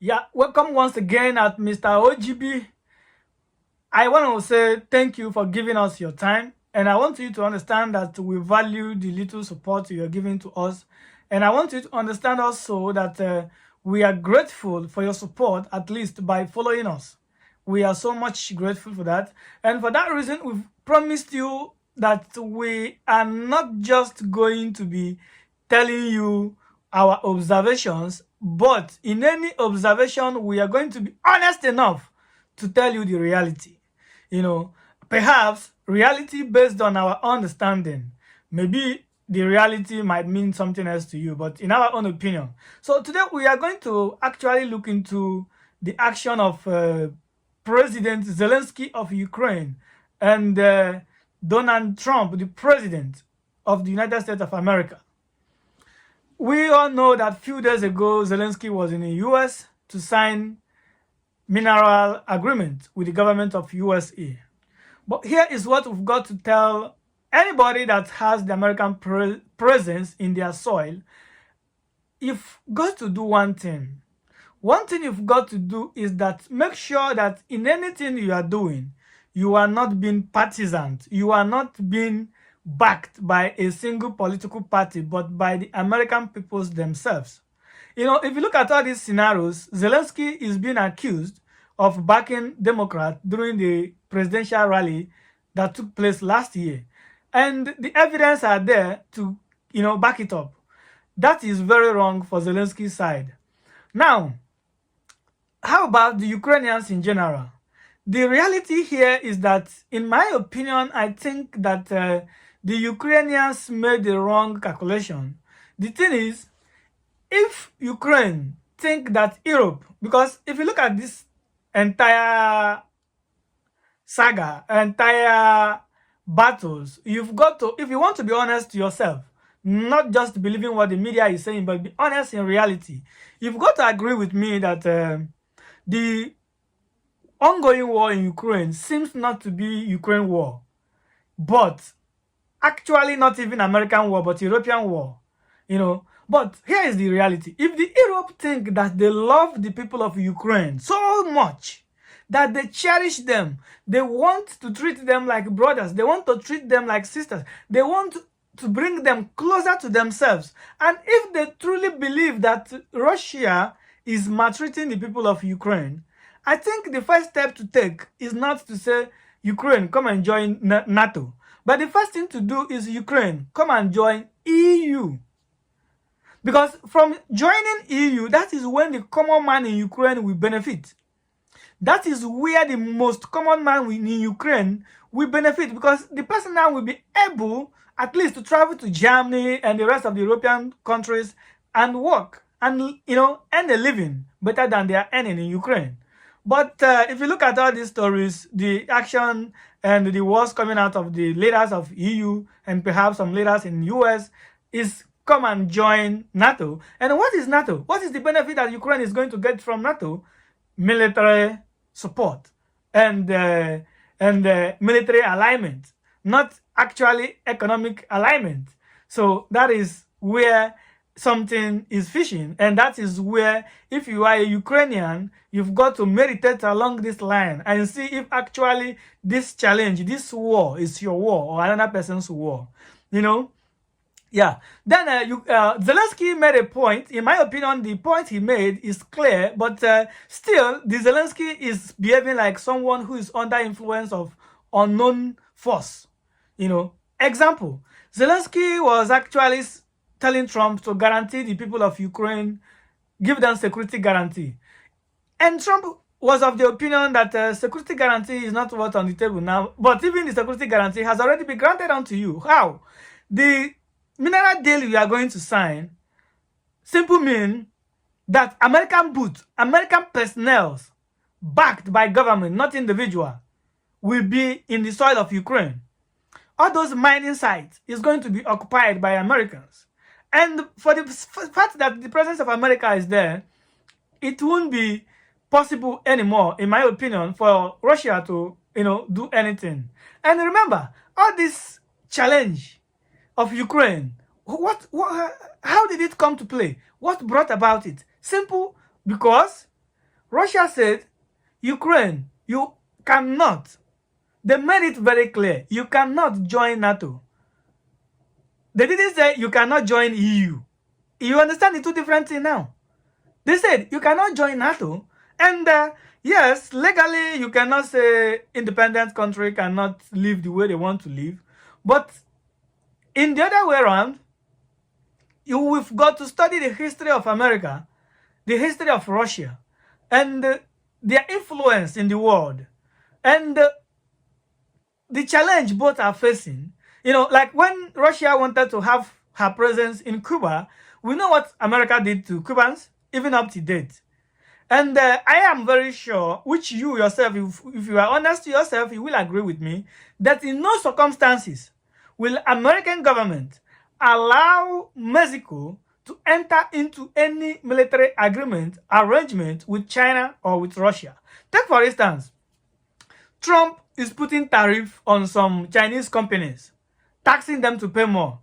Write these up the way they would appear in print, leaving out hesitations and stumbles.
Yeah, welcome once again at Mr. O.G.B. I want to say thank you for giving us your time. And I want you to understand that we value the little support you are giving to us. And I want you to understand also that we are grateful for your support, at least by following us. We are so much grateful for that. And for that reason, we've promised you that we are not just going to be telling you our observations, but in any observation, we are going to be honest enough to tell you the reality. You know, perhaps reality based on our understanding. Maybe the reality might mean something else to you, but in our own opinion. So today we are going to actually look into the action of President Zelensky of Ukraine and Donald Trump, the president of the United States of America. We all know that a few days ago, Zelensky was in the US to sign mineral agreement with the government of USA. But here is what we've got to tell anybody that has the American presence in their soil. You've got to do one thing. One thing you've got to do is that make sure that in anything you are doing, you are not being partisan. You are not being backed by a single political party, but by the American peoples themselves. You know, if you look at all these scenarios, Zelensky is being accused of backing Democrats during the presidential rally that took place last year. And the evidence are there to, back it up. That is very wrong for Zelensky's side. Now, how about the Ukrainians in general? The reality here is that, in my opinion, I think that the Ukrainians made the wrong calculation. The thing is, if Ukraine think that Europe, because if you look at this entire saga, entire battles, you've got to, if you want to be honest to yourself, not just believing what the media is saying, but be honest in reality, you've got to agree with me that the ongoing war in Ukraine seems not to be Ukraine war, but actually not even American war, but European war, But here is the reality. If the Europe think that they love the people of Ukraine so much, that they cherish them, they want to treat them like brothers, they want to treat them like sisters, they want to bring them closer to themselves. And if they truly believe that Russia is maltreating the people of Ukraine, I think the first step to take is not to say, Ukraine, come and join NATO. But the first thing to do is, Ukraine, come and join EU. Because from joining EU, that is when the common man in Ukraine will benefit. That is where the most common man in Ukraine will benefit, because the person now will be able at least to travel to Germany and the rest of the European countries and work and, earn a living better than they are earning in Ukraine. But if you look at all these stories, the action and the words coming out of the leaders of EU and perhaps some leaders in US is come and join NATO. And what is NATO? What is the benefit that Ukraine is going to get from NATO? Military support and military alignment, not actually economic alignment. So that is where something is fishing, and that is where, if you are a Ukrainian, you've got to meditate along this line and see if actually this challenge, this war, is your war or another person's war. Yeah. Then Zelensky made a point. In my opinion, the point he made is clear, but still, the Zelensky is behaving like someone who is under influence of unknown force. Example, Zelensky was actually telling Trump to guarantee the people of Ukraine, give them security guarantee. And Trump was of the opinion that security guarantee is not what's on the table now, but even the security guarantee has already been granted unto you. How? The mineral deal you are going to sign simply mean that American boots, American personnel backed by government, not individual, will be in the soil of Ukraine. All those mining sites is going to be occupied by Americans. And for the fact that the presence of America is there, it won't be possible anymore, in my opinion, for Russia to, do anything. And remember, all this challenge of Ukraine, how did it come to play? What brought about it? Simple, because Russia said, Ukraine, you cannot. They made it very clear. You cannot join NATO. They didn't say you cannot join EU. You understand the two different things now? They said you cannot join NATO. And yes, legally you cannot say independent country cannot live the way they want to live. But in the other way around, we've got to study the history of America, the history of Russia, and their influence in the world, and the challenge both are facing. Like when Russia wanted to have her presence in Cuba, we know what America did to Cubans, even up to date. And I am very sure, which you yourself, if you are honest to yourself, you will agree with me, that in no circumstances will American government allow Mexico to enter into any military agreement, arrangement with China or with Russia. Take for instance, Trump is putting tariff on some Chinese companies, taxing them to pay more.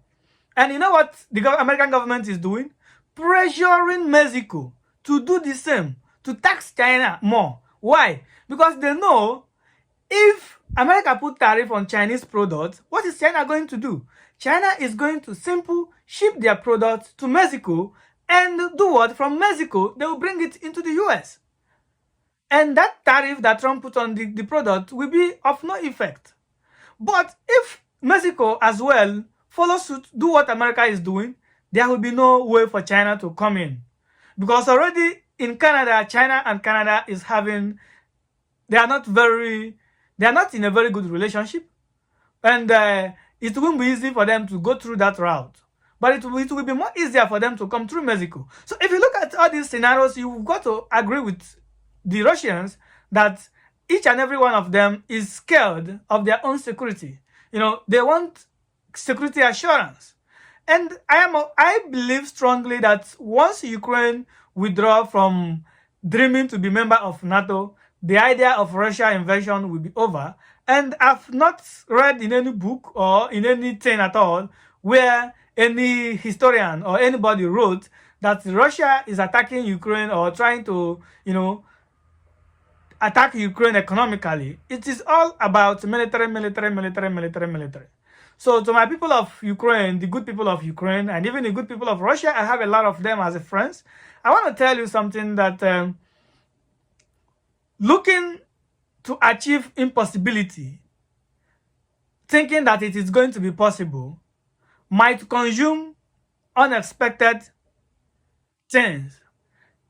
And you know what the American government is doing? Pressuring Mexico to do the same, to tax China more. Why? Because they know if America put tariff on Chinese products, what is China going to do? China is going to simply ship their products to Mexico and do what? From Mexico, they will bring it into the US. And that tariff that Trump put on the product will be of no effect. But if Mexico as well follow suit, do what America is doing, there will be no way for China to come in. Because already in Canada, China and Canada is having, they are not in a very good relationship. And it won't be easy for them to go through that route. But it will be more easier for them to come through Mexico. So if you look at all these scenarios, you've got to agree with the Russians that each and every one of them is scared of their own security. They want security assurance. And I believe strongly that once Ukraine withdraw from dreaming to be member of NATO, the idea of Russia invasion will be over. And I've not read in any book or in anything at all where any historian or anybody wrote that Russia is attacking Ukraine or trying to, attack Ukraine economically. It is all about military. So to my people of Ukraine, the good people of Ukraine, and even the good people of Russia, I have a lot of them as friends. I want to tell you something that looking to achieve impossibility, thinking that it is going to be possible, might consume unexpected things.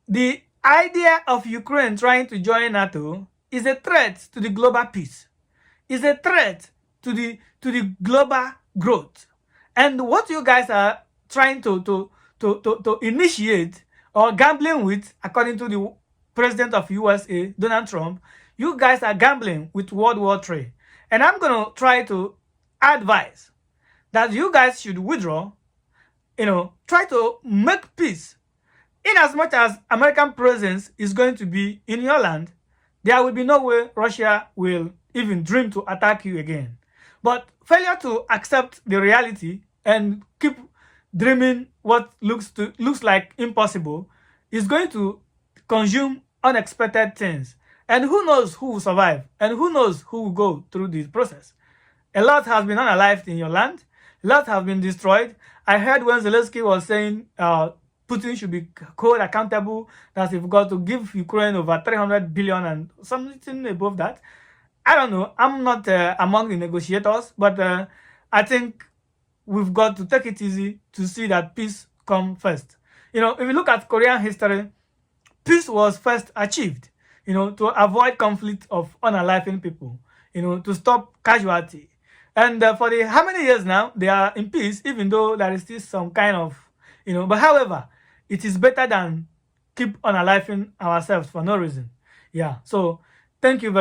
The idea of Ukraine trying to join NATO is a threat to the global peace, is a threat to the global growth. And what you guys are trying to initiate or gambling with, according to the president of USA, Donald Trump, you guys are gambling with World War III. And I'm going to try to advise that you guys should withdraw, try to make peace. In as much as American presence is going to be in your land, there will be no way Russia will even dream to attack you again. But failure to accept the reality and keep dreaming what looks like impossible is going to consume unexpected things. And who knows who will survive, and who knows who will go through this process. A lot has been unalived in your land. A lot have been destroyed. I heard when Zelensky was saying Putin should be held accountable, that we've got to give Ukraine over 300 billion and something above that. I don't know. I'm not among the negotiators, but I think we've got to take it easy to see that peace come first. If you look at Korean history, peace was first achieved, to avoid conflict of unaliving people, to stop casualty. And for how many years now, they are in peace, even though there is still some kind of, but however, it is better than keep unaliving ourselves for no reason. Yeah, so thank you very much.